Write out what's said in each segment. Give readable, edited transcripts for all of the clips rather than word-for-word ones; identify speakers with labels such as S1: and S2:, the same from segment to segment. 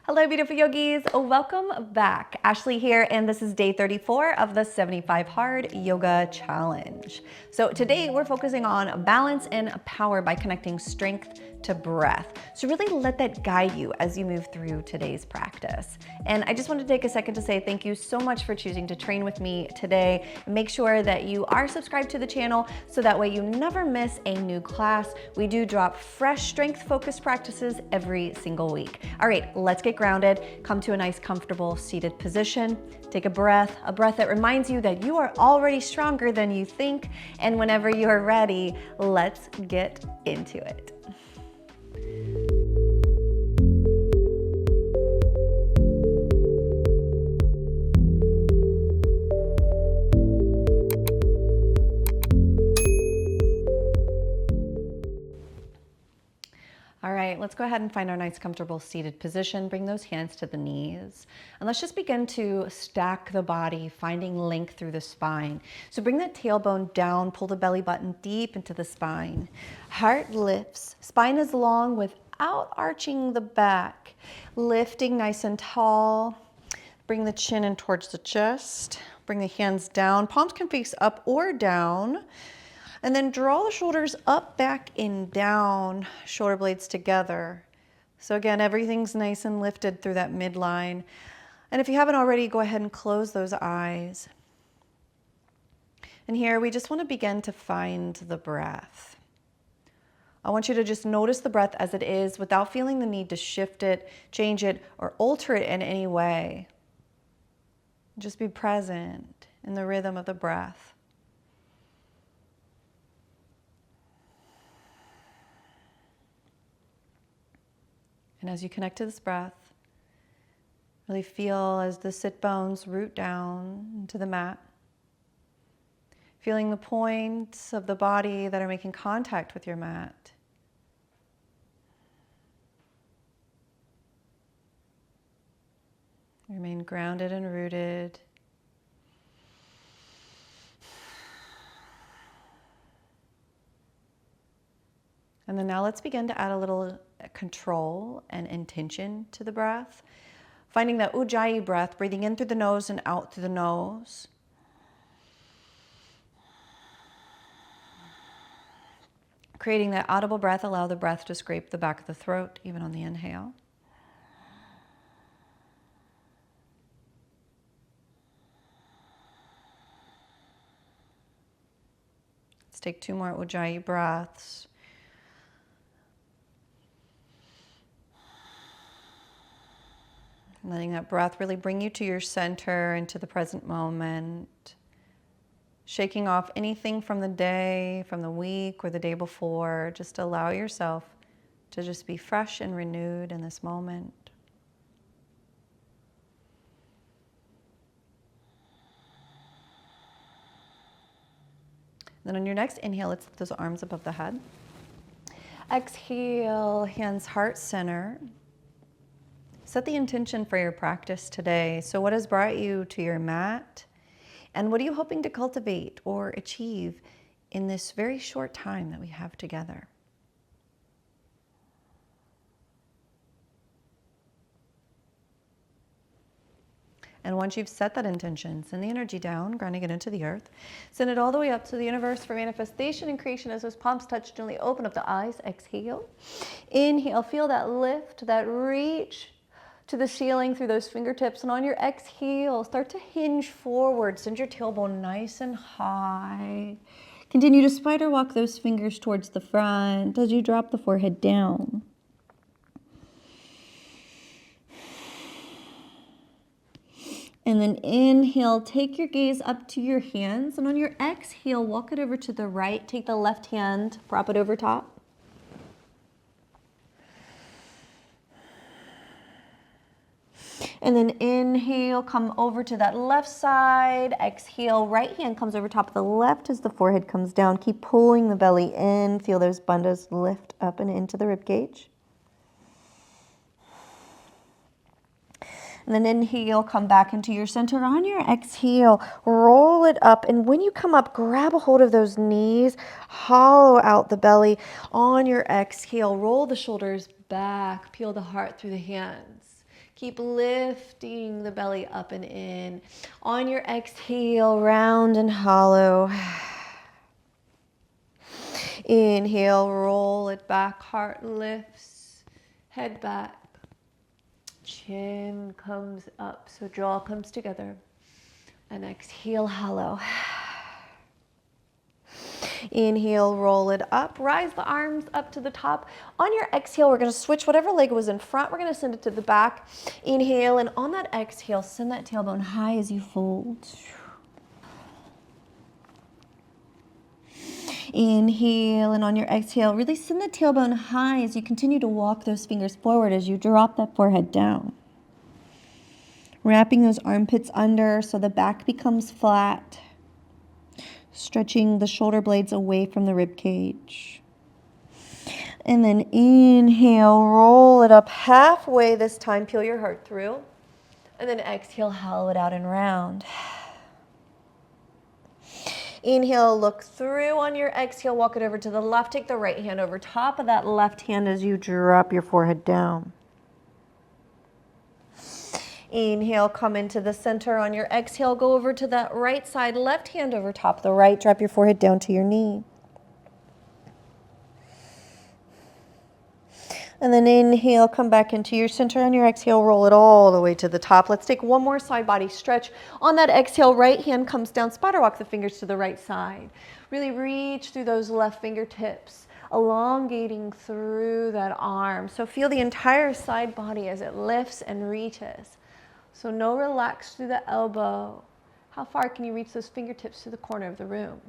S1: Hello, beautiful yogis. Welcome back. Ashley here, and this is day 34 of the 75 Hard Yoga Challenge. So today we're focusing on balance and power by connecting strength to breath. So really let that guide you as you move through today's practice. And I just want to take a second to say thank you so much for choosing to train with me today. Make sure that you are subscribed to the channel so that way you never miss a new class. We do drop fresh strength-focused practices every single week. All right, let's get grounded. Come to a nice, comfortable seated position. Take a breath that reminds you that you are already stronger than you think. And whenever you're ready, let's get into it. All right, let's go ahead and find our nice comfortable seated position. Bring those hands to the knees. And let's just begin to stack the body, finding length through the spine. So bring that tailbone down, pull the belly button deep into the spine. Heart lifts, spine is long without arching the back. Lifting nice and tall. Bring the chin in towards the chest. Bring the hands down. Palms can face up or down. And then draw the shoulders up, back, and down, shoulder blades together. So again, everything's nice and lifted through that midline. And if you haven't already, go ahead and close those eyes. And here we just want to begin to find the breath. I want you to just notice the breath as it is without feeling the need to shift it, change it, or alter it in any way. Just be present in the rhythm of the breath. And as you connect to this breath, really feel as the sit bones root down into the mat. Feeling the points of the body that are making contact with your mat. Remain grounded and rooted. And then now let's begin to add a little control and intention to the breath. Finding that Ujjayi breath, breathing in through the nose and out through the nose. Creating that audible breath, allow the breath to scrape the back of the throat, even on the inhale. Let's take 2 more Ujjayi breaths. Letting that breath really bring you to your center, into the present moment. Shaking off anything from the day, from the week, or the day before. Just allow yourself to just be fresh and renewed in this moment. Then on your next inhale, let's lift those arms above the head. Exhale, hands heart center. Set the intention for your practice today. So what has brought you to your mat? And what are you hoping to cultivate or achieve in this very short time that we have together? And once you've set that intention, send the energy down, grounding it into the earth. Send it all the way up to the universe for manifestation and creation as those palms touch. Gently open up the eyes. Exhale. Inhale. Feel that lift, that reach to the ceiling through those fingertips. And on your exhale, start to hinge forward. Send your tailbone nice and high. Continue to spider walk those fingers towards the front as you drop the forehead down. And then inhale, take your gaze up to your hands. And on your exhale, walk it over to the right. Take the left hand, prop it over top. And then inhale, come over to that left side. Exhale, right hand comes over top of the left as the forehead comes down. Keep pulling the belly in. Feel those bandhas lift up and into the rib cage. And then inhale, come back into your center. On your exhale, roll it up. And when you come up, grab a hold of those knees, hollow out the belly. On your exhale, roll the shoulders back, peel the heart through the hands. Keep lifting the belly up and in. On your exhale, round and hollow. Inhale, roll it back, heart lifts, head back. Chin comes up, so jaw comes together. And exhale, hollow. Inhale, roll it up. Rise the arms up to the top. On your exhale, we're going to switch whatever leg was in front. We're going to send it to the back. Inhale, and on that exhale, send that tailbone high as you fold. Inhale, and on your exhale, really send the tailbone high as you continue to walk those fingers forward as you drop that forehead down. Wrapping those armpits under so the back becomes flat. Stretching the shoulder blades away from the rib cage. And then inhale, roll it up halfway this time. Peel your heart through. And then exhale, hollow it out and round. Inhale, look through. On your exhale, walk it over to the left. Take the right hand over top of that left hand as you drop your forehead down. Inhale, come into the center. On your exhale, go over to that right side, left hand over top of the right. Drop your forehead down to your knee. And then inhale, come back into your center. On your exhale, roll it all the way to the top. Let's take one more side body stretch. On that exhale, right hand comes down. Spider walk the fingers to the right side. Really reach through those left fingertips, elongating through that arm. So feel the entire side body as it lifts and reaches. So no relax through the elbow. How far can you reach those fingertips to the corner of the room?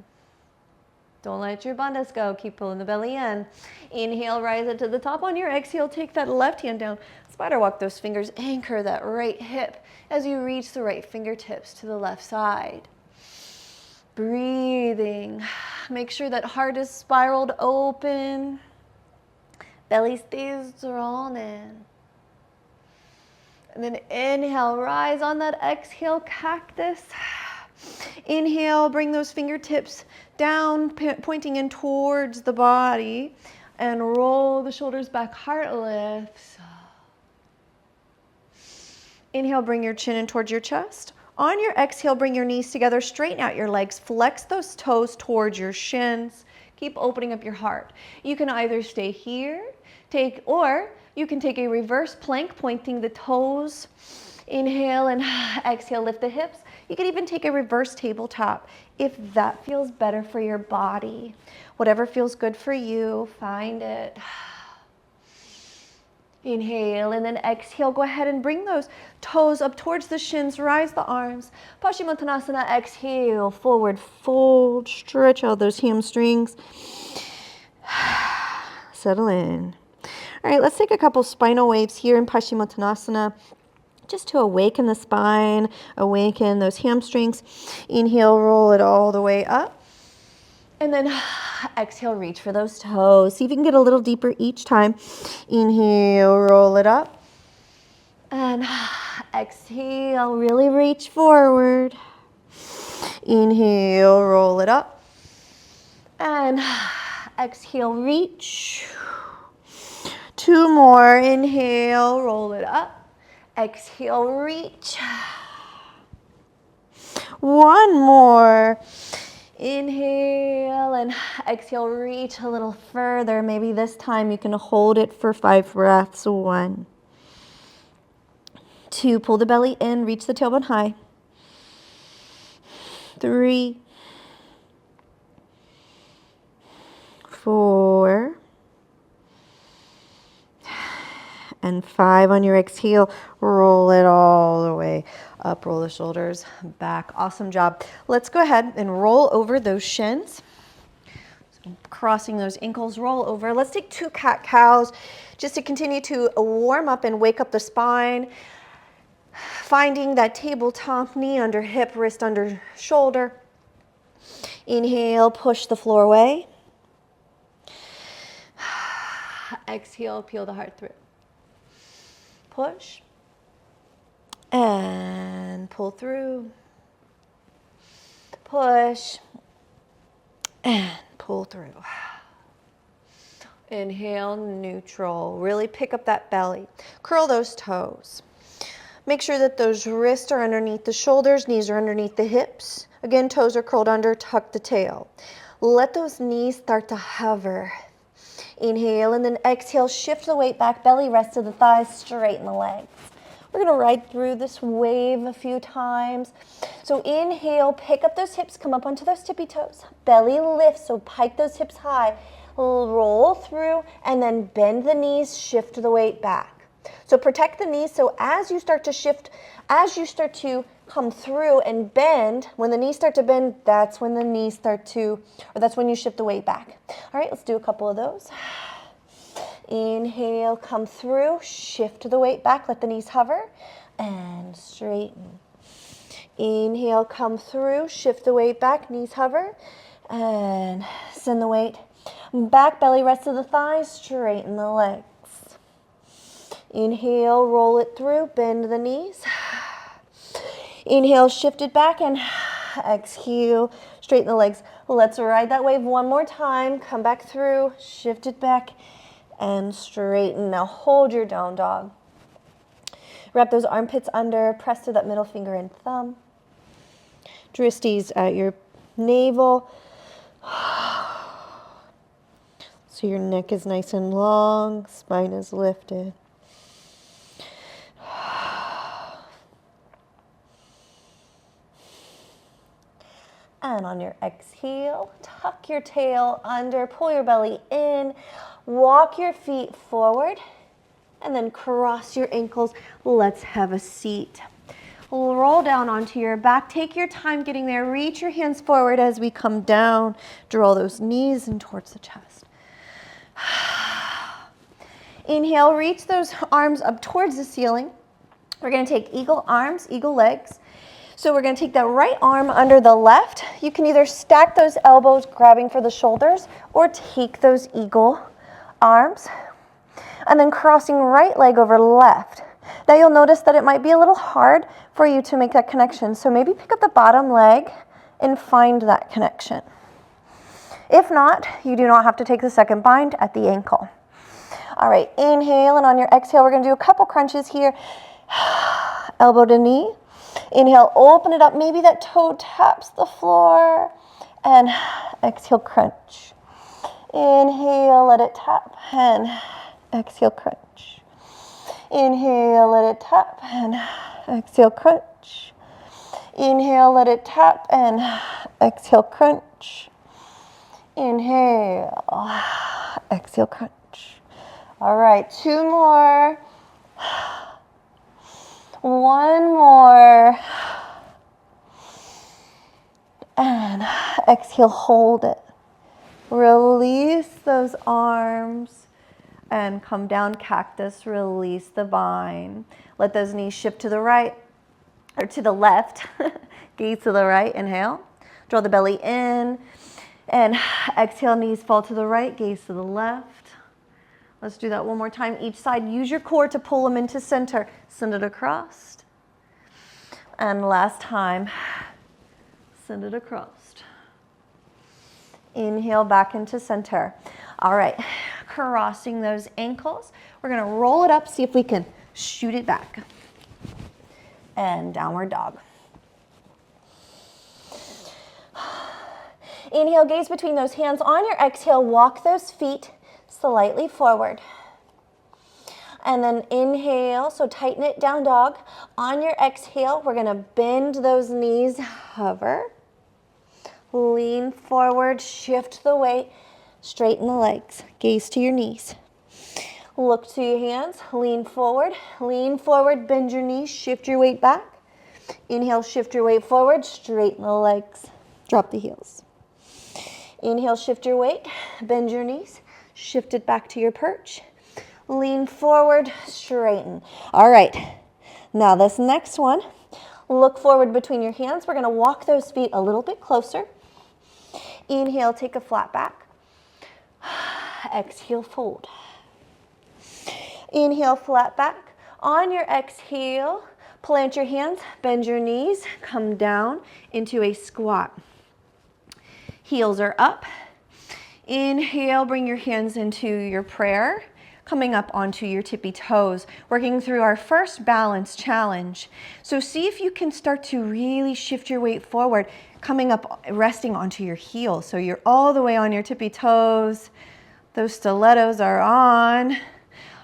S1: Don't let your bandhas go. Keep pulling the belly in. Inhale, rise it to the top. On your exhale, take that left hand down. Spider walk those fingers. Anchor that right hip as you reach the right fingertips to the left side. Breathing. Make sure that heart is spiraled open. Belly stays drawn in. And then inhale, rise. On that exhale, cactus. Inhale, bring those fingertips down, pointing in towards the body, and roll the shoulders back, heart lifts. Inhale, bring your chin in towards your chest. On your exhale, bring your knees together, straighten out your legs, flex those toes towards your shins. Keep opening up your heart. You can either stay here, or you can take a reverse plank, pointing the toes. Inhale and exhale, lift the hips. You could even take a reverse tabletop if that feels better for your body. Whatever feels good for you, find it. Inhale and then exhale. Go ahead and bring those toes up towards the shins. Rise the arms. Paschimottanasana. Exhale, forward fold. Stretch out those hamstrings. Settle in. All right, let's take a couple spinal waves here in Paschimottanasana, just to awaken the spine, awaken those hamstrings. Inhale, roll it all the way up. And then exhale, reach for those toes. See if you can get a little deeper each time. Inhale, roll it up. And exhale, really reach forward. Inhale, roll it up. And exhale, reach. Two more. Inhale, roll it up. Exhale, reach. One more. Inhale and exhale, reach a little further. Maybe this time you can hold it for 5 breaths. 1, 2, pull the belly in, reach the tailbone high. 3, 4, and 5. On your exhale, roll it all the way up, roll the shoulders back. Awesome job. Let's go ahead and roll over those shins. So crossing those ankles, roll over. Let's take 2 cat-cows just to continue to warm up and wake up the spine. Finding that tabletop, knee under hip, wrist under shoulder. Inhale, push the floor away. Exhale, peel the heart through. Push and pull through. Push and pull through. Inhale, neutral. Really pick up that belly. Curl those toes.
S2: Make sure that those wrists are underneath the shoulders, knees are underneath the hips. Again, toes are curled under, tuck the tail. Let those knees start to hover. Inhale and then exhale, shift the weight back, belly rest to the thighs, straighten the legs. We're gonna ride through this wave a few times. So inhale, pick up those hips, come up onto those tippy toes. Belly lifts, so pike those hips high. Roll through and then bend the knees, shift the weight back. So protect the knees, so as you start to shift, as you start to come through and bend, when the knees start to bend, that's when the knees start to, or that's when you shift the weight back. All right, let's do a couple of those. Inhale, come through, shift the weight back, let the knees hover, and straighten. Inhale, come through, shift the weight back, knees hover, and send the weight back, belly rest to the thighs, straighten the legs. Inhale, roll it through, bend the knees. Inhale, shift it back, and exhale, straighten the legs. Let's ride that wave one more time. Come back through, shift it back, and straighten. Now hold your down dog. Wrap those armpits under, press through that middle finger and thumb. Dristies at your navel. So your neck is nice and long, spine is lifted. And on your exhale, tuck your tail under, pull your belly in, walk your feet forward, and then cross your ankles. Let's have a seat. Roll down onto your back. Take your time getting there. Reach your hands forward as we come down. Draw those knees in towards the chest. Inhale, reach those arms up towards the ceiling. We're going to take eagle arms, eagle legs. So we're going to take that right arm under the left. You can either stack those elbows, grabbing for the shoulders, or take those eagle arms, and then crossing right leg over left. Now you'll notice that it might be a little hard for you to make that connection. So maybe pick up the bottom leg and find that connection. If not, you do not have to take the second bind at the ankle. All right, inhale, and on your exhale, we're going to do a couple crunches here. Elbow to knee. Inhale, open it up. Maybe that toe taps the floor. And exhale, crunch. Inhale, let it tap. And exhale, crunch. Inhale, let it tap. And exhale, crunch. Inhale, let it tap. And exhale, crunch. Inhale. Exhale, crunch. All right, two more. One more. And exhale, hold it. Release those arms and come down, cactus, release the vine. Let those knees shift to the right or to the left. Gaze to the right, inhale. Draw the belly in and exhale, knees fall to the right, gaze to the left. Let's do that one more time. Each side, use your core to pull them into center. Send it across. And last time, send it across. Inhale back into center. All right, crossing those ankles. We're gonna roll it up, see if we can shoot it back. And downward dog. Inhale, gaze between those hands. On your exhale, walk those feet slightly forward. And then inhale, so tighten it, down dog. On your exhale, we're gonna bend those knees, hover. Lean forward, shift the weight, straighten the legs. Gaze to your knees. Look to your hands, lean forward, bend your knees, shift your weight back. Inhale, shift your weight forward, straighten the legs. Drop the heels. Inhale, shift your weight, bend your knees. Shift it back to your perch. Lean forward, straighten. All right, now this next one, look forward between your hands. We're gonna walk those feet a little bit closer. Inhale, take a flat back. Exhale, fold. Inhale, flat back. On your exhale, plant your hands, bend your knees, come down into a squat. Heels are up. Inhale, bring your hands into your prayer.
S1: coming up onto your tippy toes, working through our first balance challenge. So see if you can start to really shift your weight forward, coming up, resting onto your heels. So you're all the way on your tippy toes. Those stilettos are on.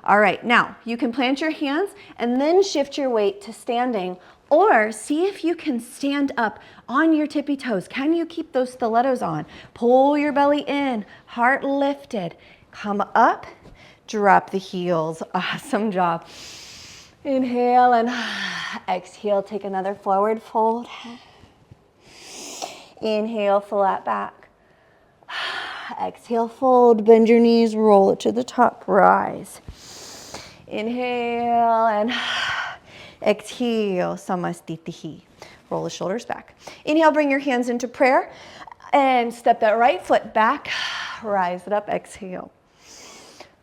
S1: All right, now you can plant your hands and then shift your weight to standing, or see if you can stand up on your tippy toes. Can you keep those stilettos on? Pull your belly in, heart lifted. Come up, drop the heels. Awesome job. Inhale and exhale, take another forward fold. Inhale, flat back. Exhale, fold, bend your knees, roll it to the top, rise. Inhale and exhale, samastitihi. Roll the shoulders back. Inhale, bring your hands into prayer and step that right foot back. Rise it up, exhale.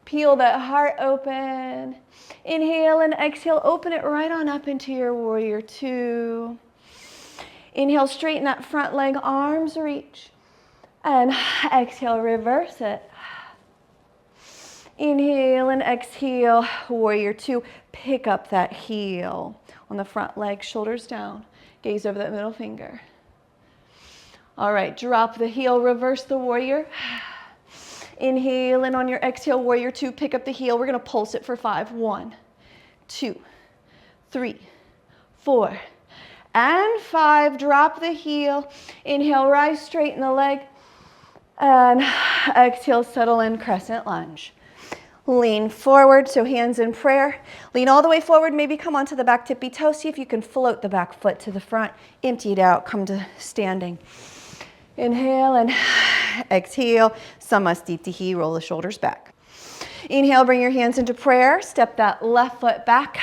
S1: Peel that heart open. Inhale and exhale, open it right on up into your warrior two. Inhale, straighten that front leg, arms reach. And exhale, reverse it. Inhale and exhale, warrior two. Pick up that heel on the front leg, shoulders down. Gaze over that middle finger. All right, drop the heel, reverse the warrior. Inhale, and on your exhale, warrior two, pick up the heel. We're gonna pulse it for 5. 1, 2, 3, 4, and 5. Drop the heel. Inhale, rise, straighten the leg. And exhale, settle in, crescent lunge. Lean forward, so hands in prayer. Lean all the way forward, maybe come onto the back tippy toe. See if you can float the back foot to the front. Empty it out, come to standing. Inhale and exhale, samastitihi, roll the shoulders back. Inhale, bring your hands into prayer. Step that left foot back.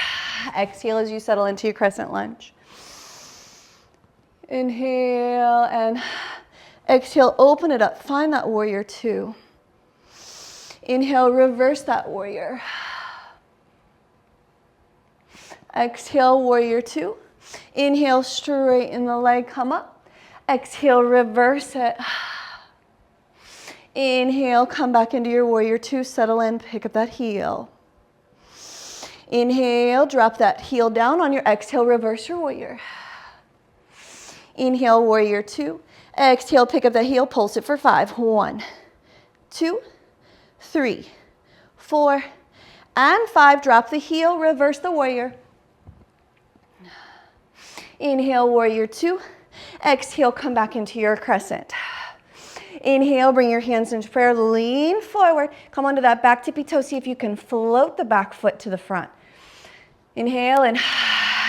S1: Exhale as you settle into your crescent lunge. Inhale and exhale, open it up. Find that warrior two. Inhale, reverse that warrior. Exhale, warrior two. Inhale, straighten the leg, come up. Exhale, reverse it. Inhale, come back into your warrior two, settle in, pick up that heel. Inhale, drop that heel down. On your exhale, reverse your warrior. Inhale, warrior two. Exhale, pick up that heel, pulse it for 5. 1, 2, 3, 4, and 5. Drop the heel, reverse the warrior. Inhale, warrior two. Exhale, come back into your crescent. Inhale, bring your hands into prayer, lean forward. Come onto that back tippy toe. See if you can float the back foot to the front. Inhale and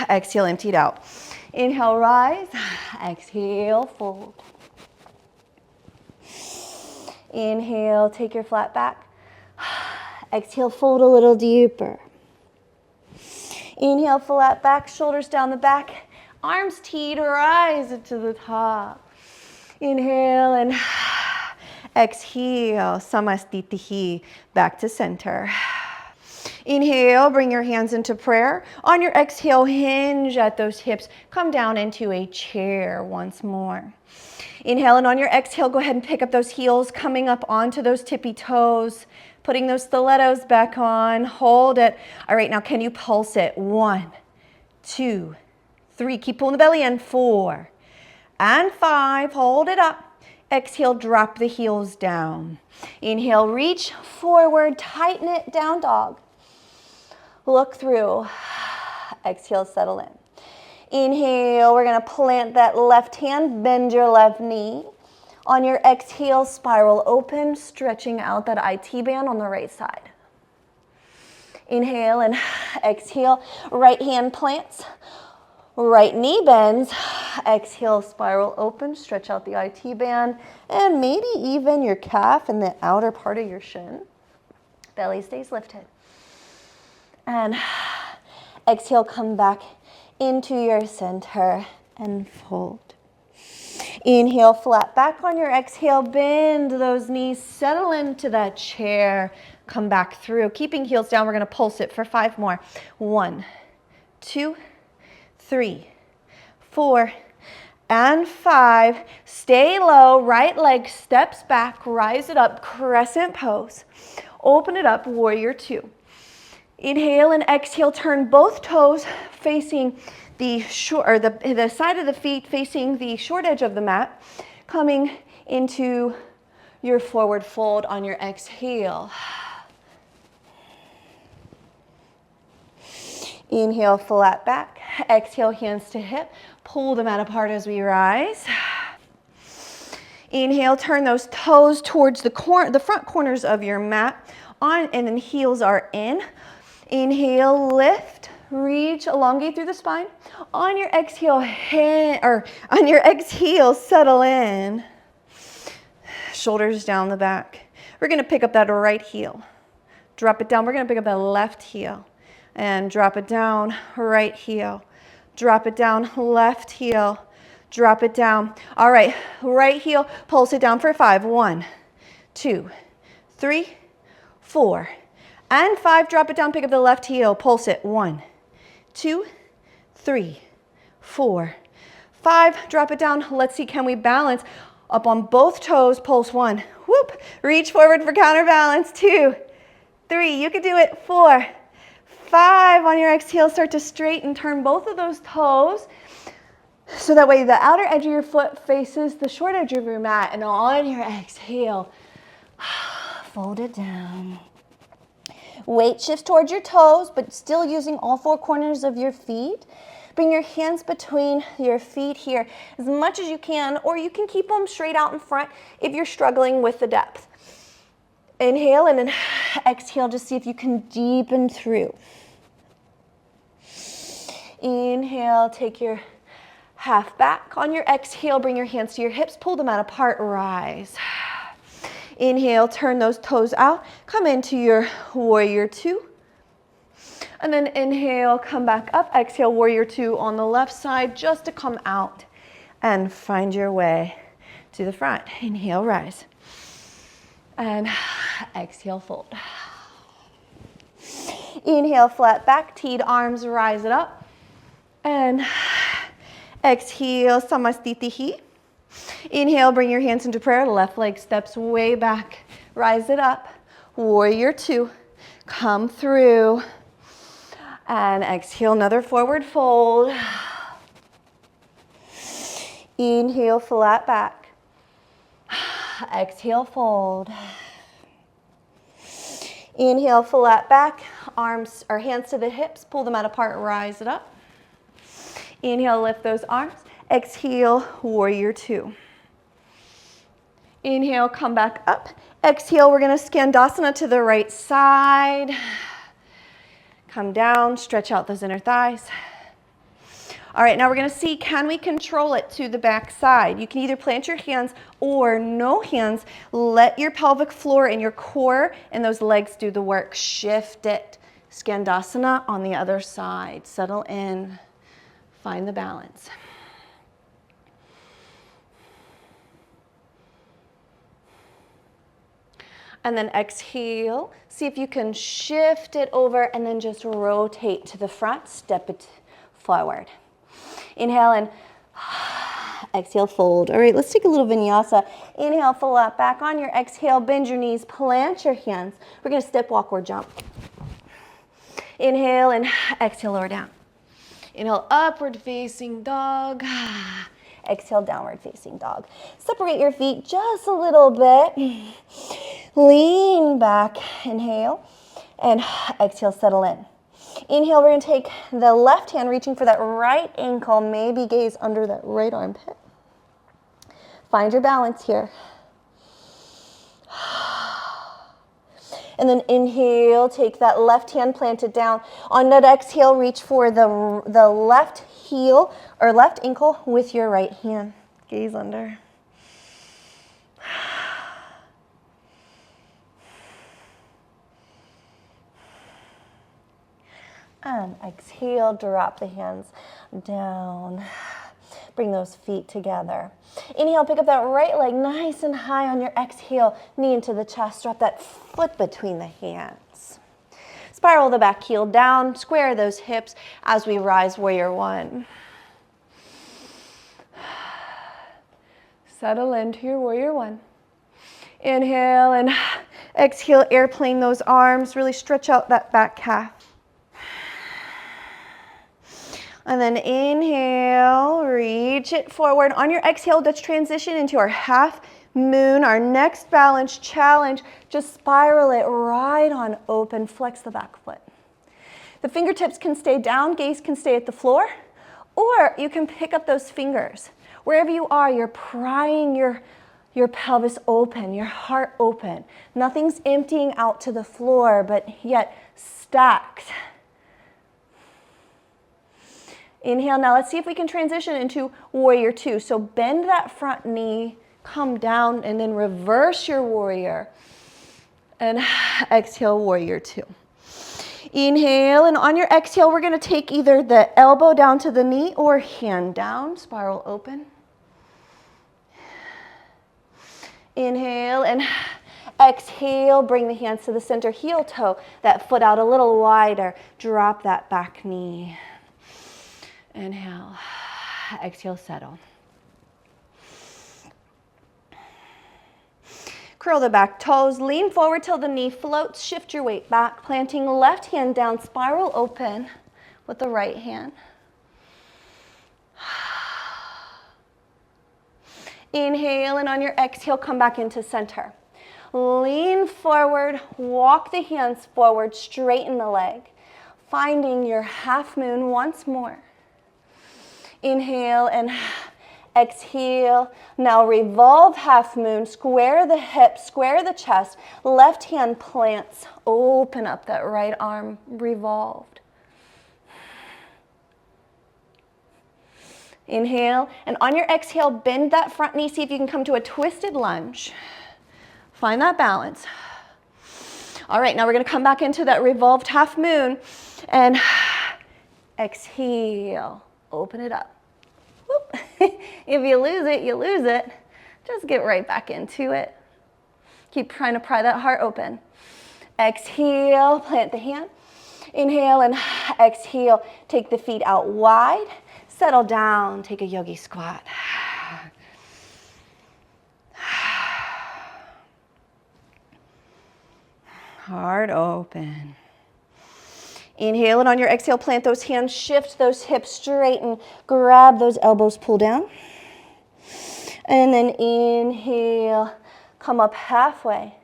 S1: exhale, empty it out. Inhale, rise. Exhale, fold. Inhale, take your flat back. Exhale, fold a little deeper. Inhale, flat back, shoulders down the back. Arms teed, rise to the top. Inhale and exhale, samastitihi, back to center. Inhale, bring your hands into prayer. On your exhale, hinge at those hips. Come down into a chair once more. Inhale, and on your exhale, go ahead and pick up those heels, coming up onto those tippy toes, putting those stilettos back on. Hold it. All right, now can you pulse it? 1, 2, 3. Keep pulling the belly in. 4 and 5. Hold it up. Exhale, drop the heels down. Inhale, reach forward, tighten it, down dog. Look through. Exhale, settle in. Inhale, we're gonna plant that left hand, bend your left knee. On your exhale, spiral open, stretching out that IT band on the right side. Inhale and exhale, right hand plants, right knee bends. Exhale, spiral open, stretch out the IT band, and maybe even your calf and the outer part of your shin. Belly stays lifted. And exhale, come back into your center and fold. Inhale, flat back. On your exhale, bend those knees, settle into that chair, come back through. Keeping heels down, we're gonna pulse it for 5 more. 1, 2, 3, 4, and 5. Stay low, right leg steps back, rise it up, crescent pose. Open it up, warrior two.
S2: Inhale and exhale, turn both toes facing the side of the feet facing the short edge of the mat, coming into your forward fold on your exhale. Inhale, flat back. Exhale, hands to hip. Pull the mat apart as we rise. Inhale, turn those toes towards the front corners of your mat, and then heels are in. Inhale, lift, reach, elongate through the spine. On your exhale, settle in. Shoulders down the back. We're gonna pick up that right heel. Drop it down. We're gonna pick up that left heel. And drop it down, right heel. Drop it down, left heel. Drop it down. All right, right heel, pulse it down for 5. 1, 2, 3, 4, and 5. Drop it down, pick up the left heel, pulse it. 1, 2, 3, 4, 5. Drop it down. Let's see, can we balance up on both toes? Pulse. 1. Whoop. Reach forward for counterbalance. 2, 3. You can do it. 4, 5. On your exhale, start to straighten. Turn both of those toes so that way the outer edge of your foot faces the short edge of your mat. And on your exhale, fold it down. Weight shifts towards your toes, but still using all 4 corners of your feet. Bring your hands between your feet here as much as you can, or you can keep them straight out in front if you're struggling with the depth. Inhale and then exhale, just see if you can deepen through. Inhale, take your half back. On your exhale, bring your hands to your hips, pull them out apart, rise. Inhale, turn those toes out, come into your warrior 2. And then inhale, come back up, exhale, warrior 2 on the left side, just to come out and find your way to the front. Inhale, rise. And exhale, fold. Inhale, flat back, teed arms, rise it up. And exhale, Samastitihi. Inhale, bring your hands into prayer. Left leg steps way back. Rise it up. Warrior 2. Come through. And exhale, another forward fold. Inhale, flat back. Exhale, fold. Inhale, flat back. Arms or hands to the hips. Pull them out apart. Rise it up. Inhale, lift those arms. Exhale, warrior 2. Inhale, come back up. Exhale, we're gonna Skandasana to the right side. Come down, stretch out those inner thighs. All right, now we're gonna see, can we control it to the back side? You can either plant your hands or no hands. Let your pelvic floor and your core and those legs do the work. Shift it. Skandasana on the other side. Settle in. Find the balance. And then exhale. See if you can shift it over and then just rotate to the front. Step it forward. Inhale and exhale, fold. All right, let's take a little vinyasa. Inhale, flat back. On your exhale, bend your knees, plant your hands. We're gonna step, walk, or jump. Inhale and exhale, lower down. Inhale, upward facing dog. Exhale, downward facing dog. Separate your feet just a little bit. Lean back, inhale, and exhale, settle in. Inhale, we're gonna take the left hand, reaching for that right ankle, maybe gaze under that right armpit. Find your balance here. And then inhale, take that left hand, plant it down. On that exhale, reach for the left heel or left ankle with your right hand. Gaze under. And exhale, drop the hands down. Bring those feet together. Inhale, pick up that right leg nice and high. On your exhale, knee into the chest. Drop that foot between the hands. Spiral the back heel down. Square those hips as we rise, warrior 1. Settle into your warrior 1. Inhale and exhale, airplane those arms. Really stretch out that back calf. And then inhale, reach it forward. On your exhale, let's transition into our half moon, our next balance challenge. Just spiral it right on open, flex the back foot. The fingertips can stay down, gaze can stay at the floor, or you can pick up those fingers. Wherever you are, you're prying your pelvis open, your heart open. Nothing's emptying out to the floor, but yet stacked. Inhale, now let's see if we can transition into warrior two. So bend that front knee, come down, and then reverse your warrior. And exhale, warrior two. Inhale, and on your exhale, we're gonna take either the elbow down to the knee or hand down, spiral open. Inhale, and exhale, bring the hands to the center, heel toe, that foot out a little wider, drop that back knee. Inhale, exhale, settle. Curl the back toes, lean forward till the knee floats, shift your weight back, planting left hand down, spiral open with the right hand. Inhale, and on your exhale, come back into center. Lean forward, walk the hands forward, straighten the leg, finding your half moon once more. Inhale and exhale. Now revolve half moon, square the hips, square the chest, left hand plants, open up that right arm, revolved. Inhale, and on your exhale, bend that front knee, see if you can come to a twisted lunge. Find that balance. All right, now we're gonna come back into that revolved half moon, and exhale, open it up. If you lose it, you lose it. Just get right back into it. Keep trying to pry that heart open. Exhale, plant the hand. Inhale and exhale, take the feet out wide. Settle down, take a yogi squat. Heart open. Inhale, and on your exhale, plant those hands, shift those hips, straighten, grab those elbows, pull down. And then inhale, come up halfway.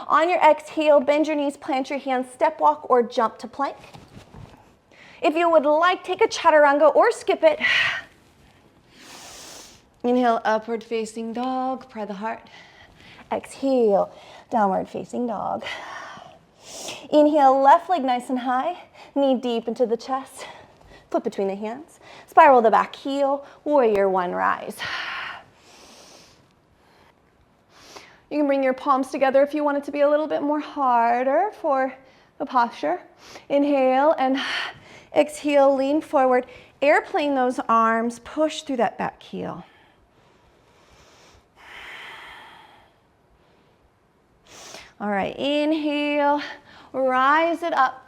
S2: On your exhale, bend your knees, plant your hands, step walk or jump to plank. If you would like, take a chaturanga or skip it. Inhale, upward facing dog, pry the heart. Exhale, downward facing dog. Inhale, left leg nice and high, knee deep into the chest, foot between the hands. Spiral the back heel, warrior one, rise. You can bring your palms together if you want it to be a little bit more harder for the posture. Inhale and exhale, lean forward. Airplane those arms, push through that back heel. All right, inhale, rise it up.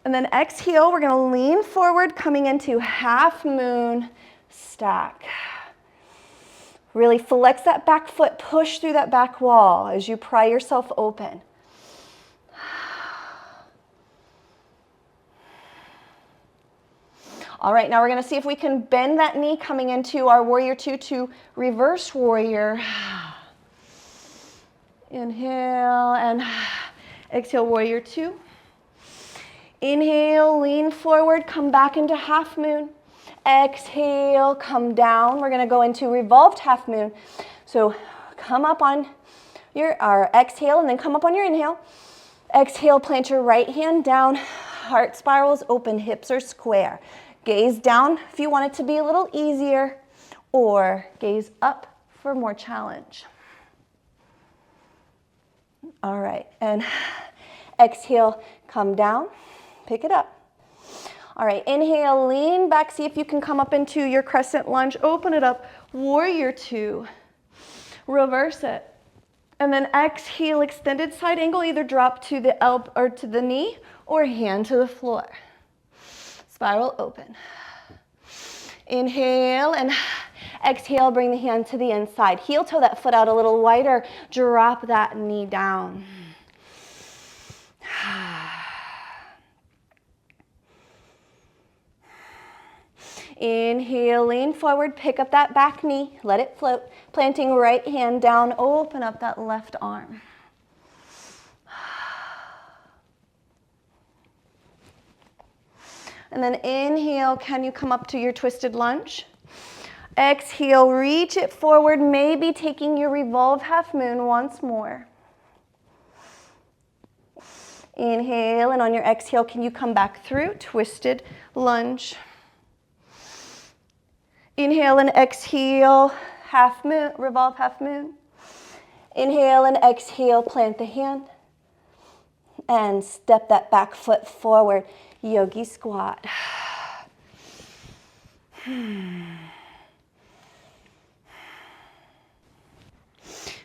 S2: And then exhale, we're gonna lean forward, coming into half moon stack. Really flex that back foot, push through that back wall as you pry yourself open. All right, now we're gonna see if we can bend that knee coming into our warrior two to reverse warrior. Inhale and exhale, warrior two. Inhale, lean forward, come back into half moon. Exhale, come down. We're gonna go into revolved half moon. So come up on your exhale and then come up on your inhale. Exhale, plant your right hand down. Heart spirals open, hips are square. Gaze down if you want it to be a little easier, or gaze up for more challenge. All right, and exhale, come down, pick it up. All right, inhale, lean back, see if you can come up into your crescent lunge, open it up, warrior two, reverse it. And then exhale, extended side angle, either drop to the elbow or to the knee or hand to the floor. Spiral open. Inhale and exhale, bring the hand to the inside. Heel toe that foot out a little wider, drop that knee down. Inhale, lean forward, pick up that back knee, let it float. Planting right hand down, open up that left arm. And then inhale, can you come up to your twisted lunge? Exhale, reach it forward, maybe taking your revolve half moon once more. Inhale, and on your exhale, can you come back through, twisted lunge. Inhale and exhale, half moon, revolve half moon. Inhale and exhale, plant the hand. And step that back foot forward, yogi squat.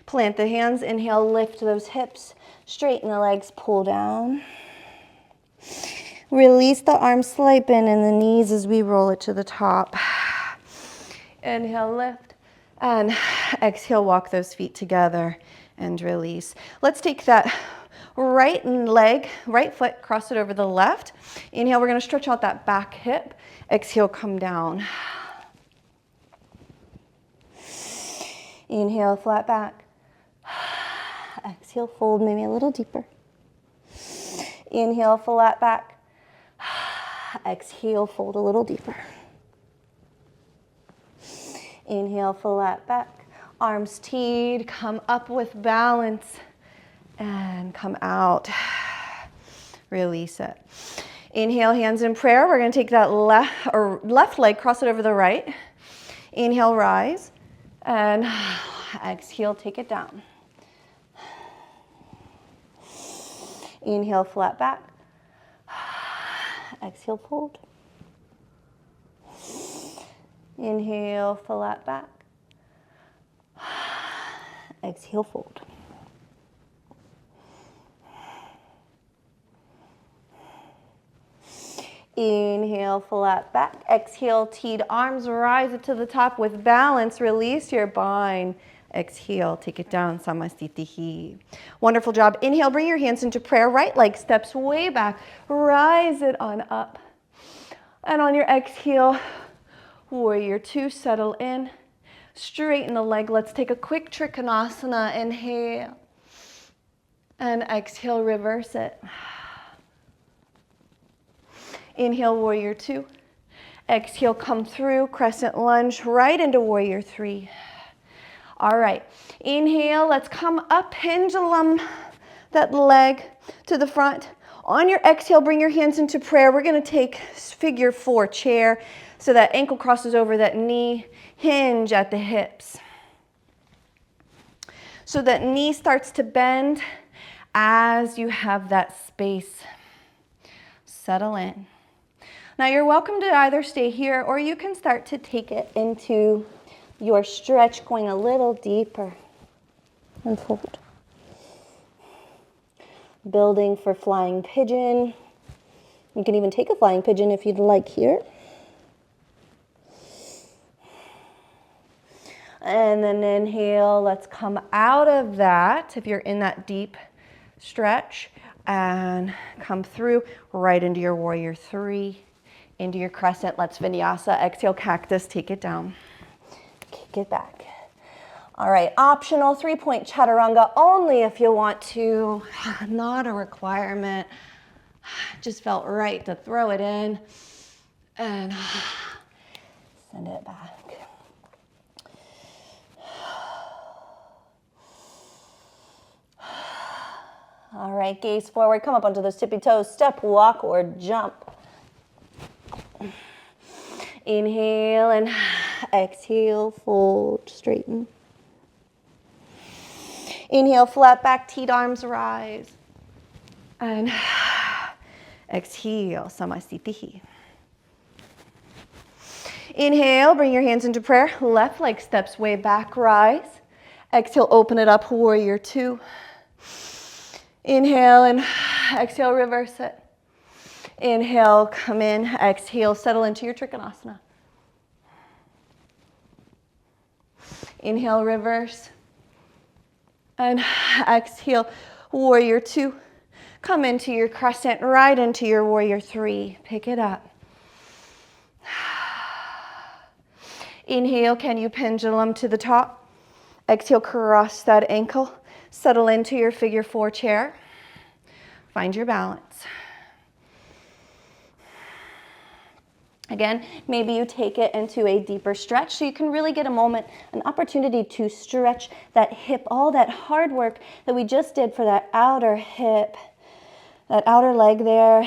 S2: Plant the hands, inhale, lift those hips, straighten the legs, pull down. Release the arms, slight bend in the knees as we roll it to the top. Inhale, lift, and exhale, walk those feet together and release. Let's take that right leg, right foot, cross it over the left. Inhale, we're gonna stretch out that back hip. Exhale, come down. Inhale, flat back. Exhale, fold maybe a little deeper. Inhale, flat back. Exhale, fold a little deeper. Inhale, flat back. Arms teed, come up with balance. And come out. Release it. Inhale, hands in prayer. We're going to take that left leg, cross it over the right. Inhale, rise. And exhale, take it down. Inhale, flat back. Exhale, fold. Inhale, flat back. Exhale, fold. Inhale, flat back. Exhale, teed arms, rise it to the top with balance. Release your bind. Exhale, take it down, Samastitihi. Wonderful job. Inhale, bring your hands into prayer. Right leg steps way back. Rise it on up. And on your exhale, warrior two, settle in. Straighten the leg. Let's take a quick Trikonasana. Inhale. And exhale, reverse it. Inhale, warrior two. Exhale, come through, crescent lunge, right into warrior three. All right, inhale, let's come up, pendulum that leg to the front. On your exhale, bring your hands into prayer. We're gonna take figure four, chair, so that ankle crosses over that knee, hinge at the hips. So that knee starts to bend as you have that space. Settle in. Now you're welcome to either stay here or you can start to take it into your stretch, going a little deeper and fold. Building for flying pigeon. You can even take a flying pigeon if you'd like here. And then inhale, let's come out of that if you're in that deep stretch and come through right into your warrior three. Into your crescent, let's vinyasa. Exhale, cactus, take it down. Kick it back. All right, optional 3-point chaturanga only if you want to. Not a requirement. Just felt right to throw it in and send it back. All right, gaze forward, come up onto those tippy toes, step, walk, or jump. Inhale and exhale, fold, straighten. Inhale, flat back, teed arms, rise. And exhale, Samastitihi. Inhale, bring your hands into prayer. Left leg steps way back, rise. Exhale, open it up, warrior two. Inhale and exhale, reverse it. Inhale, come in, exhale, settle into your Trikonasana. Inhale, reverse. And exhale, warrior two. Come into your crescent, right into your warrior three. Pick it up. Inhale, can you pendulum to the top? Exhale, cross that ankle. Settle into your figure 4 chair. Find your balance. Again, maybe you take it into a deeper stretch so you can really get a moment, an opportunity to stretch that hip, all that hard work that we just did for that outer hip, that outer leg there.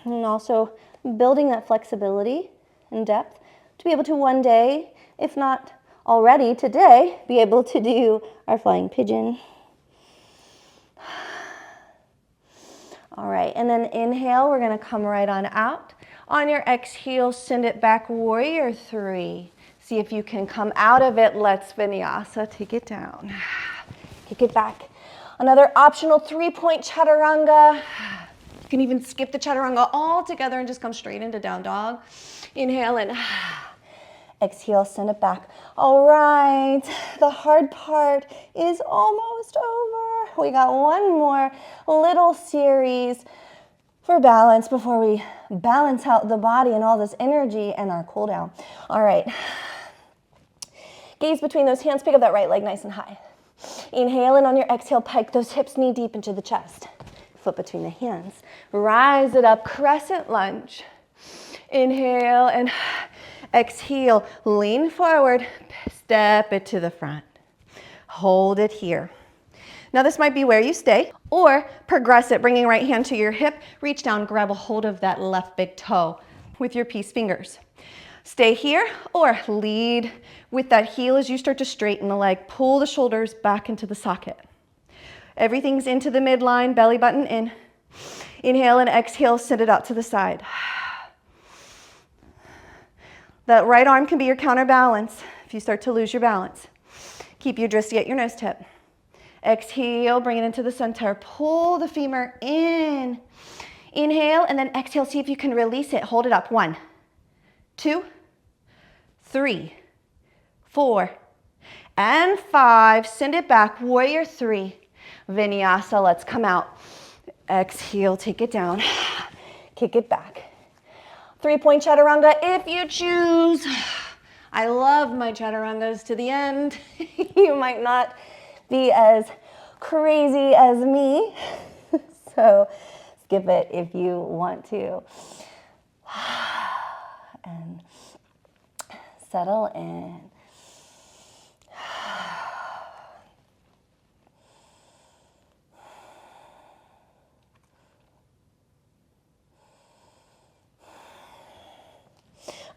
S2: And also building that flexibility and depth to be able to one day, if not already today, be able to do our flying pigeon. All right, and then inhale, we're gonna come right on out. On your exhale, send it back, warrior 3. See if you can come out of it. Let's vinyasa, take it down. Kick it back. Another optional 3-point chaturanga. You can even skip the chaturanga altogether and just come straight into down dog. Inhale and exhale, send it back. All right, the hard part is almost over. We got one more little series for balance before we balance out the body and all this energy and our cool down. All right, gaze between those hands, pick up that right leg nice and high. Inhale, and on your exhale, pike those hips knee deep into the chest. Foot between the hands. Rise it up, crescent lunge. Inhale and exhale, lean forward, step it to the front. Hold it here. Now this might be where you stay, or progress it, bringing right hand to your hip, reach down, grab a hold of that left big toe with your peace fingers. Stay here, or lead with that heel as you start to straighten the leg. Pull the shoulders back into the socket. Everything's into the midline, belly button in. Inhale and exhale, send it out to the side. That right arm can be your counterbalance if you start to lose your balance. Keep your drishti at your nose tip. Exhale, bring it into the center. Pull the femur in. Inhale, and then exhale. See if you can release it. Hold it up. 1, 2, 3, 4, and 5. Send it back. Warrior 3. Vinyasa. Let's come out. Exhale, take it down. Kick it back. 3-point chaturanga if you choose. I love my chaturangas to the end. You might not be as crazy as me, so skip it if you want to. And settle in.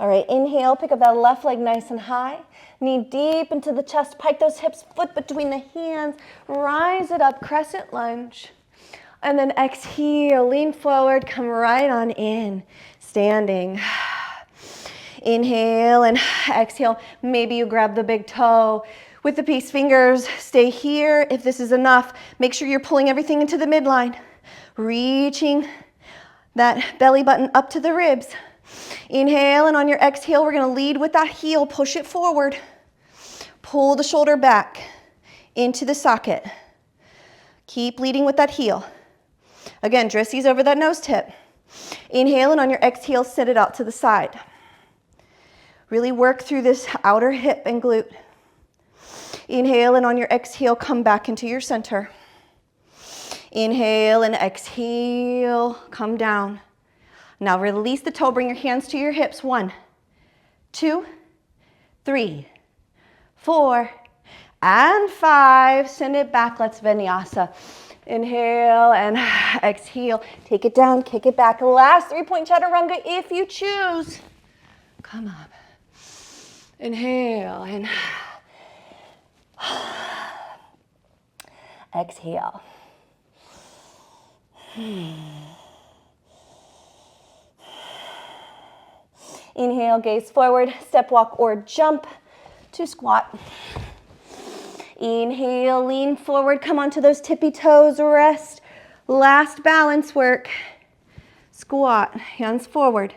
S2: All right, inhale, pick up that left leg nice and high. Knee deep into the chest, pike those hips, foot between the hands. Rise it up, crescent lunge. And then exhale, lean forward, come right on in. Standing. Inhale and exhale. Maybe you grab the big toe with the peace fingers. Stay here if this is enough. Make sure you're pulling everything into the midline. Reaching that belly button up to the ribs. Inhale, and on your exhale, we're going to lead with that heel. Push it forward. Pull the shoulder back into the socket. Keep leading with that heel. Again, drishti's over that nose tip. Inhale, and on your exhale, sit it out to the side. Really work through this outer hip and glute. Inhale, and on your exhale, come back into your center. Inhale and exhale, come down. Now release the toe, bring your hands to your hips. 1, 2, 3, 4, and 5. Send it back, let's vinyasa. Inhale and exhale. Take it down, kick it back. Last 3-point chaturanga if you choose. Come up. Inhale and exhale. Inhale, gaze forward, step, walk, or jump to squat. Inhale, lean forward, come onto those tippy toes, rest. Last balance work. Squat, hands forward.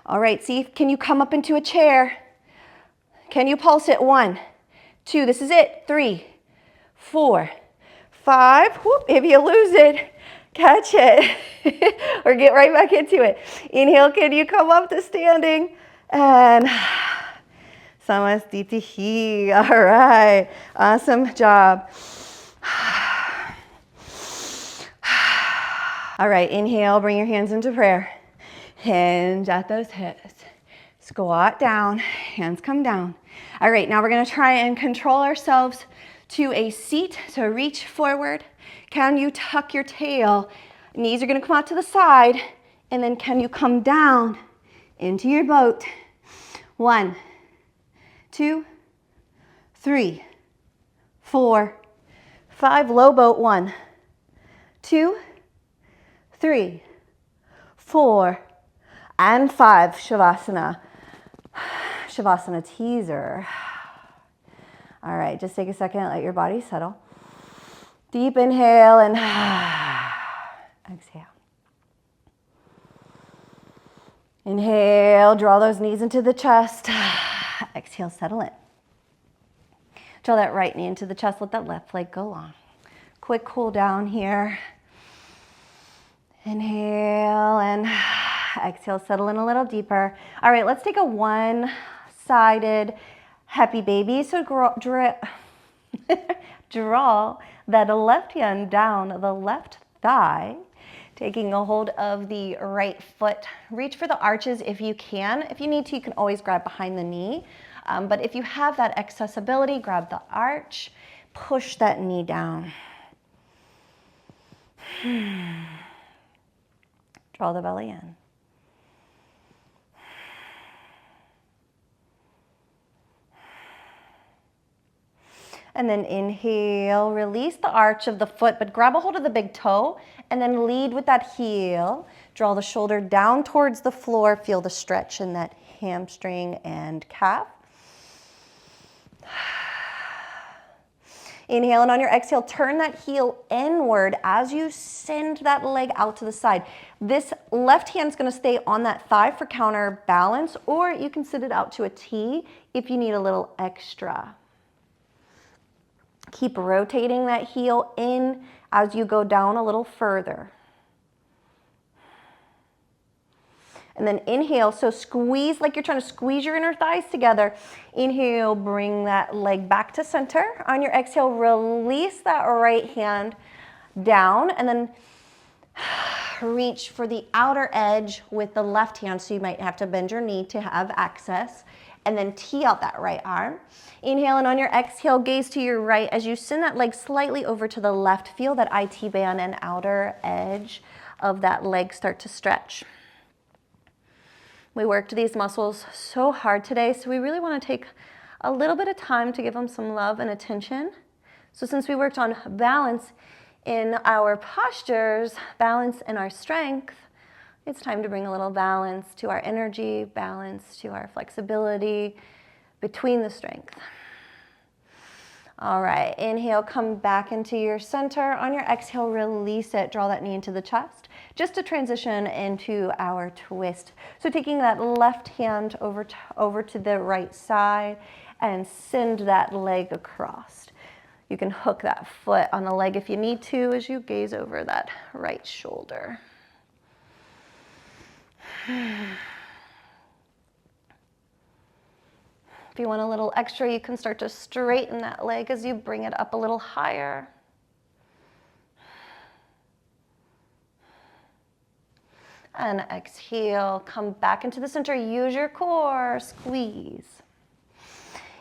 S2: All right, see, can you come up into a chair? Can you pulse it? 1, 2, this is it. 3, 4, 5. Whoop, if you lose it,
S1: Catch it. Or get right back into it. Inhale, can you come up to standing? And Samastitihi. All right. Awesome job. All right, inhale, bring your hands into prayer. Hinge at those hips. Squat down, hands come down. All right, now we're gonna try and control ourselves to a seat. So reach forward. Can you tuck your tail? Knees are gonna come out to the side. And then can you come down into your boat? 1, 2, 3, 4, 5. Low boat. 1, 2, 3, 4, and 5. Shavasana. Shavasana teaser. All right, just take a second, let your body settle. Deep inhale and exhale. Inhale, draw those knees into the chest. Exhale, settle in. Draw that right knee into the chest, let that left leg go long. Quick cool down here. Inhale and exhale, settle in a little deeper. All right, let's take a one-sided happy baby. So draw that left hand down the left thigh, taking a hold of the right foot. Reach for the arches if you can. If you need to, you can always grab behind the knee. But if you have that accessibility, grab the arch, push that knee down. Draw the belly in. And then inhale, release the arch of the foot, but grab a hold of the big toe and then lead with that heel. Draw the shoulder down towards the floor. Feel the stretch in that hamstring and calf. Inhale, and on your exhale, turn that heel inward as you send that leg out to the side. This left hand's gonna stay on that thigh for counterbalance, or you can sit it out to a T if you need a little extra. Keep rotating that heel in as you go down a little further. And then inhale, so squeeze like you're trying to squeeze your inner thighs together. Inhale, bring that leg back to center. On your exhale, release that right hand down and then reach for the outer edge with the left hand. So you might have to bend your knee to have access. And then tee out that right arm. Inhale, and on your exhale, gaze to your right as you send that leg slightly over to the left. Feel that IT band and outer edge of that leg start to stretch. We worked these muscles so hard today, so we really want to take a little bit of time to give them some love and attention. So since we worked on balance in our postures, balance in our strength, it's time to bring a little balance to our energy, balance to our flexibility between the strength. All right, inhale, come back into your center. On your exhale, release it. Draw that knee into the chest. Just to transition into our twist. So taking that left hand over to the right side and send that leg across. You can hook that foot on the leg if you need to as you gaze over that right shoulder. If you want a little extra, you can start to straighten that leg as you bring it up a little higher. And exhale, come back into the center, use your core, squeeze.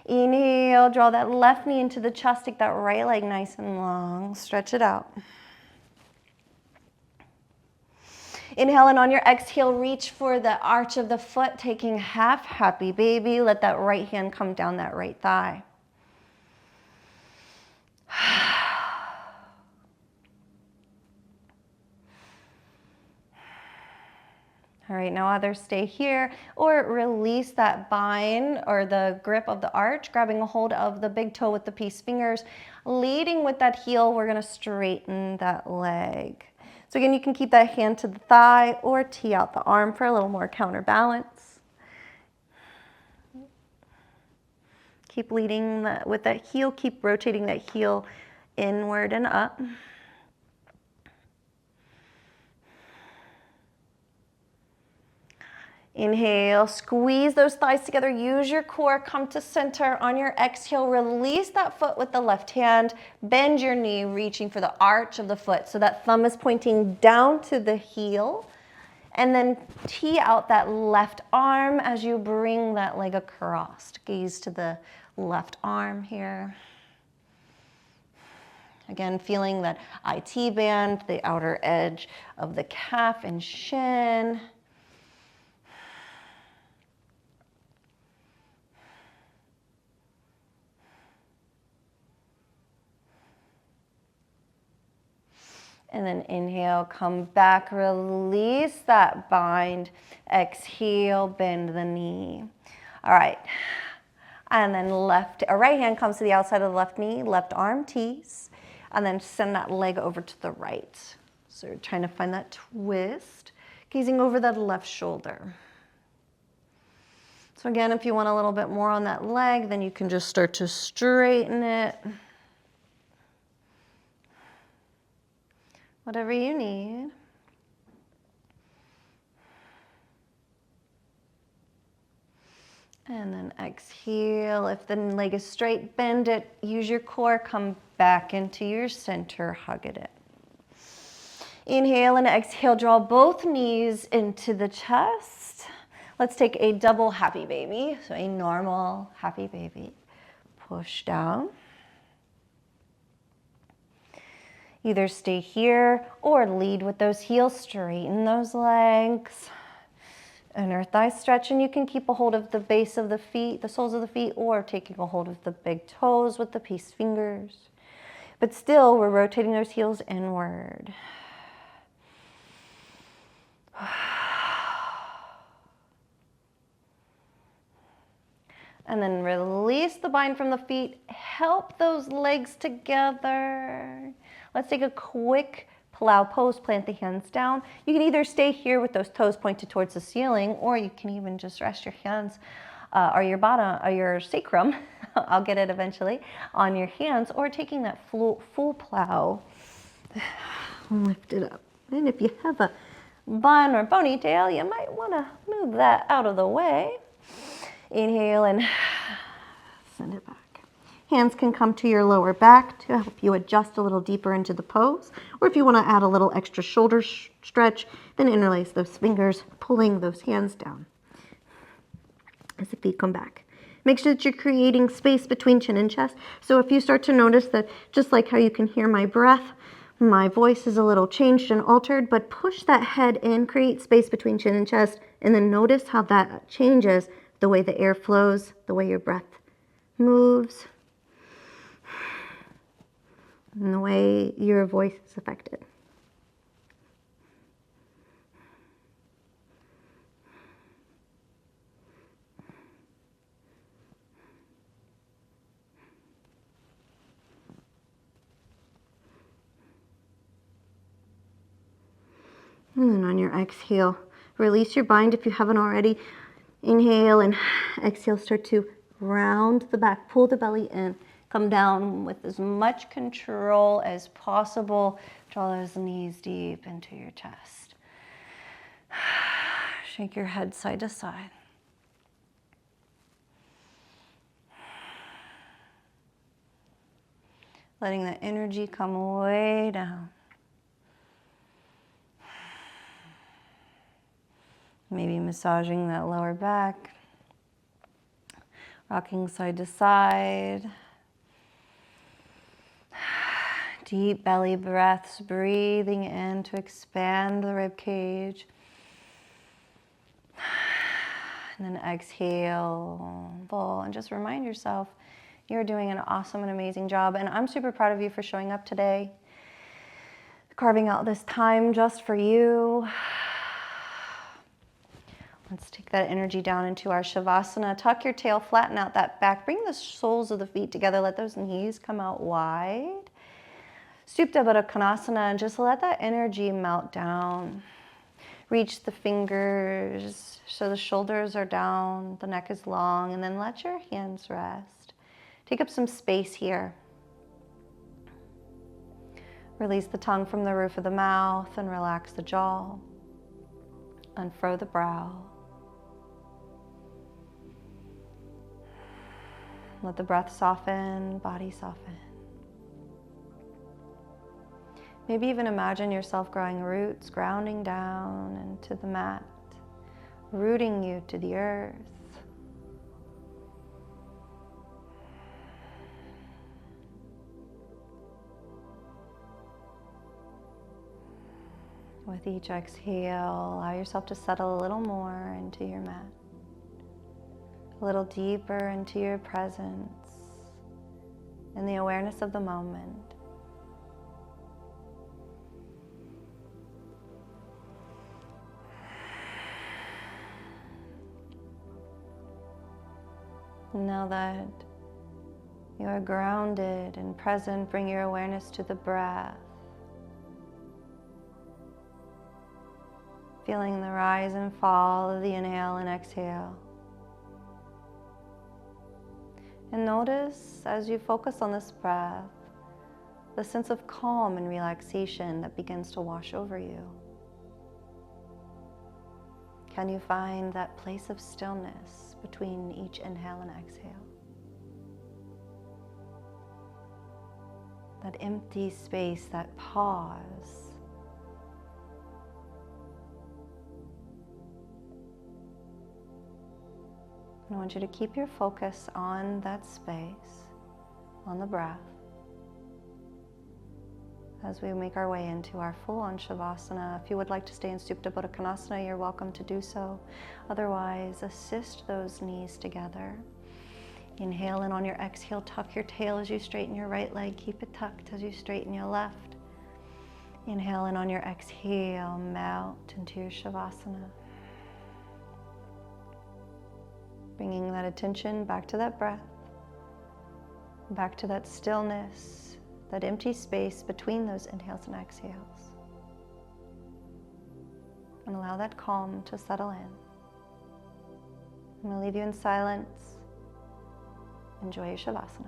S1: Inhale, draw that left knee into the chest, take that right leg nice and long, stretch it out. Inhale, and on your exhale, reach for the arch of the foot, taking half happy baby. Let that right hand come down that right thigh. All right, now either stay here or release that bind or the grip of the arch, grabbing a hold of the big toe with the peace fingers. Leading with that heel, we're gonna straighten that leg. So again, you can keep that hand to the thigh or tee out the arm for a little more counterbalance. Keep leading with that heel, keep rotating that heel inward and up.
S2: Inhale, squeeze those thighs together, use your core, come to center. On your exhale, release that foot with the left hand, bend your knee, reaching for the arch of the foot. So that thumb is pointing down to the heel. And then tee out that left arm as you bring that leg across. Gaze to the left arm here. Again, feeling that IT band, the outer edge of the calf and shin. And then inhale, come back, release that bind. Exhale, bend the knee. All right. And then right hand comes to the outside of the left knee, left arm tees, and then send that leg over to the right. So you're trying to find that twist, gazing over that left shoulder. So again, if you want a little bit more on that leg, then you can just start to straighten it. Whatever you need. And then exhale. If the leg is straight, bend it. Use your core. Come back into your center. Hug it in. Inhale and exhale. Draw both knees into the chest. Let's take a double happy baby. So a normal happy baby. Push down. Either stay here or lead with those heels, straighten those legs. Inner thigh stretch, and you can keep a hold of the base of the feet, the soles of the feet, or taking a hold of the big toes with the peace fingers. But still, we're rotating those heels inward. And then release the bind from the feet. Help those legs together. Let's take a quick plow pose, plant the hands down. You can either stay here with those toes pointed towards the ceiling, or you can even just rest your hands or your bottom, or your sacrum, I'll get it eventually, on your hands, or taking that full plow. Lift it up. And if you have a bun or ponytail, you might want to move that out of the way. Inhale and send it back. Hands can come to your lower back to help you adjust a little deeper into the pose. Or if you want to add a little extra shoulder stretch, then interlace those fingers, pulling those hands down as the feet come back. Make sure that you're creating space between chin and chest. So if you start to notice that, just like how you can hear my breath, my voice is a little changed and altered, but push that head in, create space between chin and chest, and then notice how that changes the way the air flows, the way your breath moves, and the way your voice is affected. And then on your exhale, release your bind if you haven't already. Inhale and exhale, start to round the back, pull the belly in. Come down with as much control as possible. Draw those knees deep into your chest. Shake your head side to side. Letting the energy come way down. Maybe massaging that lower back. Rocking side to side. Deep belly breaths, breathing in to expand the rib cage. And then exhale, full, and just remind yourself you're doing an awesome and amazing job. And I'm super proud of you for showing up today, carving out this time just for you. Let's take that energy down into our Shavasana. Tuck your tail, flatten out that back. Bring the soles of the feet together. Let those knees come out wide. Supta Baddha Konasana, and just let that energy melt down. Reach the fingers so the shoulders are down, the neck is long, and then let your hands rest. Take up some space here. Release the tongue from the roof of the mouth and relax the jaw. Unfurl the brow.
S1: Let the breath soften, body soften. Maybe even imagine yourself growing roots, grounding down into the mat, rooting you to the earth. With each exhale, allow yourself to settle a little more into your mat, a little deeper into your presence and the awareness of the moment. Now that you are grounded and present, bring your awareness to the breath. Feeling the rise and fall of the inhale and exhale. And notice as you focus on this breath, the sense of calm and relaxation that begins to wash over you. Can you find that place of stillness between each inhale and exhale? That empty space, that pause. I want you to keep your focus on that space, on the breath, as we make our way into our full-on Shavasana. If you would like to stay in Supta Baddha Konasana, you're welcome to do so. Otherwise, assist those knees together. Inhale in on your exhale, tuck your tail as you straighten your right leg. Keep it tucked as you straighten your left. Inhale in on your exhale, melt into your Shavasana. Bringing that attention back to that breath, back to that stillness, that empty space between those inhales and exhales. And allow that calm to settle in. I'm going to leave you in silence. Enjoy your Shavasana.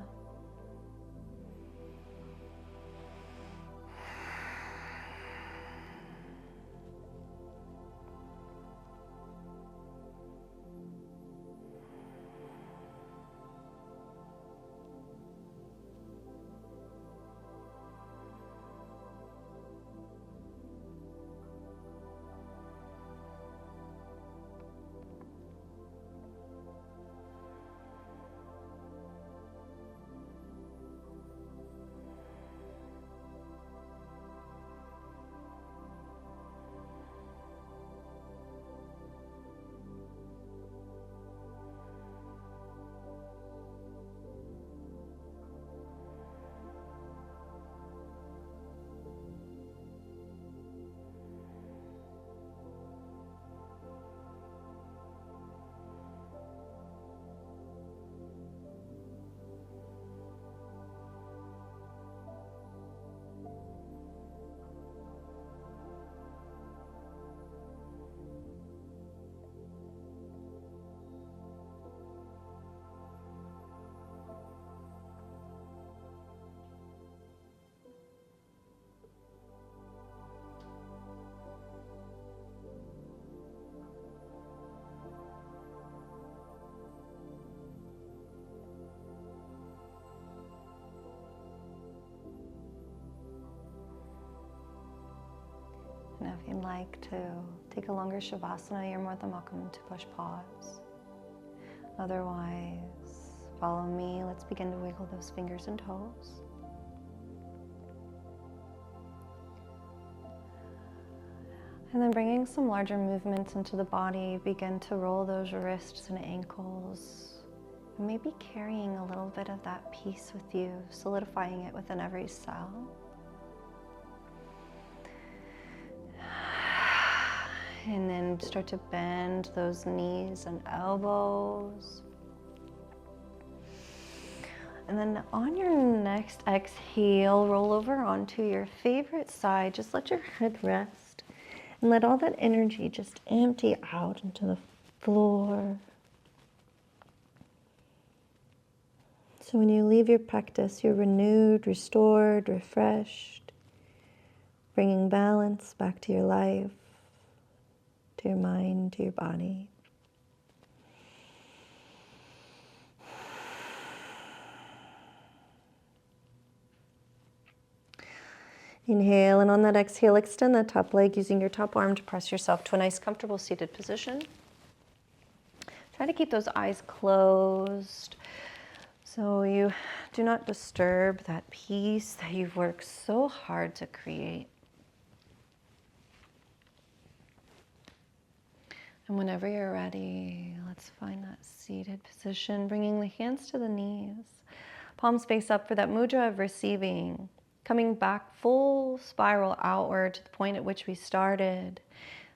S1: Now, if you'd like to take a longer Shavasana, you're more than welcome to push pause. Otherwise, follow me. Let's begin to wiggle those fingers and toes. And then bringing some larger movements into the body, begin to roll those wrists and ankles. And maybe carrying a little bit of that peace with you, solidifying it within every cell. And then start to bend those knees and elbows. And then on your next exhale, roll over onto your favorite side. Just let your head rest and let all that energy just empty out into the floor. So when you leave your practice, you're renewed, restored, refreshed, bringing balance back to your life, to your mind, to your body.
S2: Inhale, and on that exhale, extend that top leg using your top arm to press yourself to a nice, comfortable seated position. Try to keep those eyes closed so you do not disturb that peace that you've worked so hard to create. And whenever you're ready, let's find that seated position, bringing the hands to the knees, palms face up for that mudra of receiving, coming back full spiral outward to the point at which we started.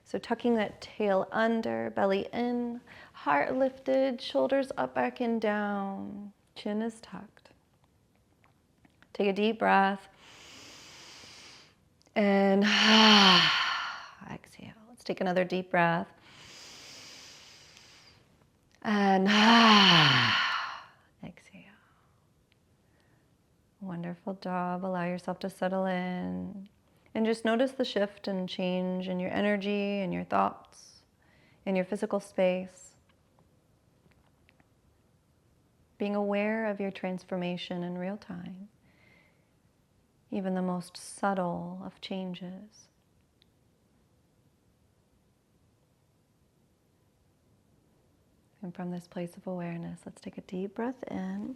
S2: So tucking that tail under, belly in, heart lifted, shoulders up, back, and down. Chin is tucked. Take a deep breath. And exhale. Let's take another deep breath. And exhale. Wonderful job. Allow yourself to settle in. And just notice the shift and change in your energy and your thoughts, in your physical space. Being aware of your transformation in real time, even the most subtle of changes. And from this place of awareness, let's take a deep breath in.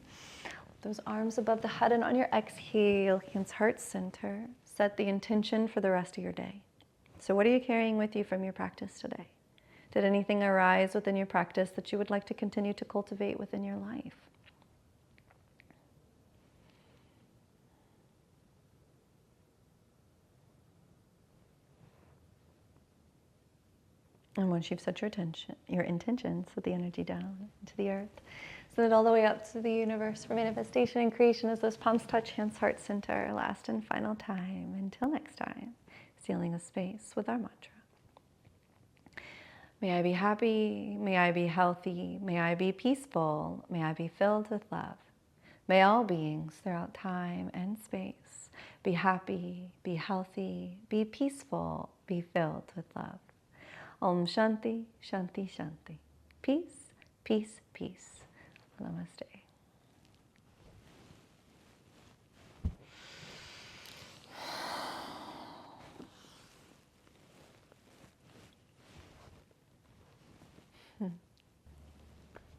S2: Those arms above the head, and on your exhale, hands heart center. Set the intention for the rest of your day. So what are you carrying with you from your practice today? Did anything arise within your practice that you would like to continue to cultivate within your life? And once you've set your intention, set the energy down into the earth. Send it all the way up to the universe for manifestation and creation as those palms touch, hands, heart center, last and final time. Until next time, sealing a space with our mantra. May I be happy, may I be healthy, may I be peaceful, may I be filled with love. May all beings throughout time and space be happy, be healthy, be peaceful, be filled with love. Om Shanti, Shanti, Shanti. Peace, peace, peace. Namaste.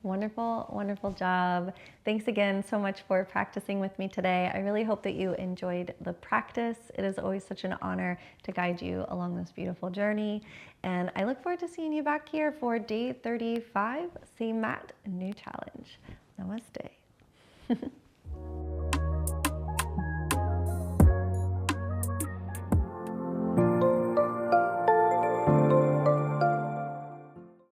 S2: Wonderful, wonderful job. Thanks again so much for practicing with me today. I really hope that you enjoyed the practice. It is always such an honor to guide you along this beautiful journey. And I look forward to seeing you back here for day 35, same mat, new challenge. Namaste.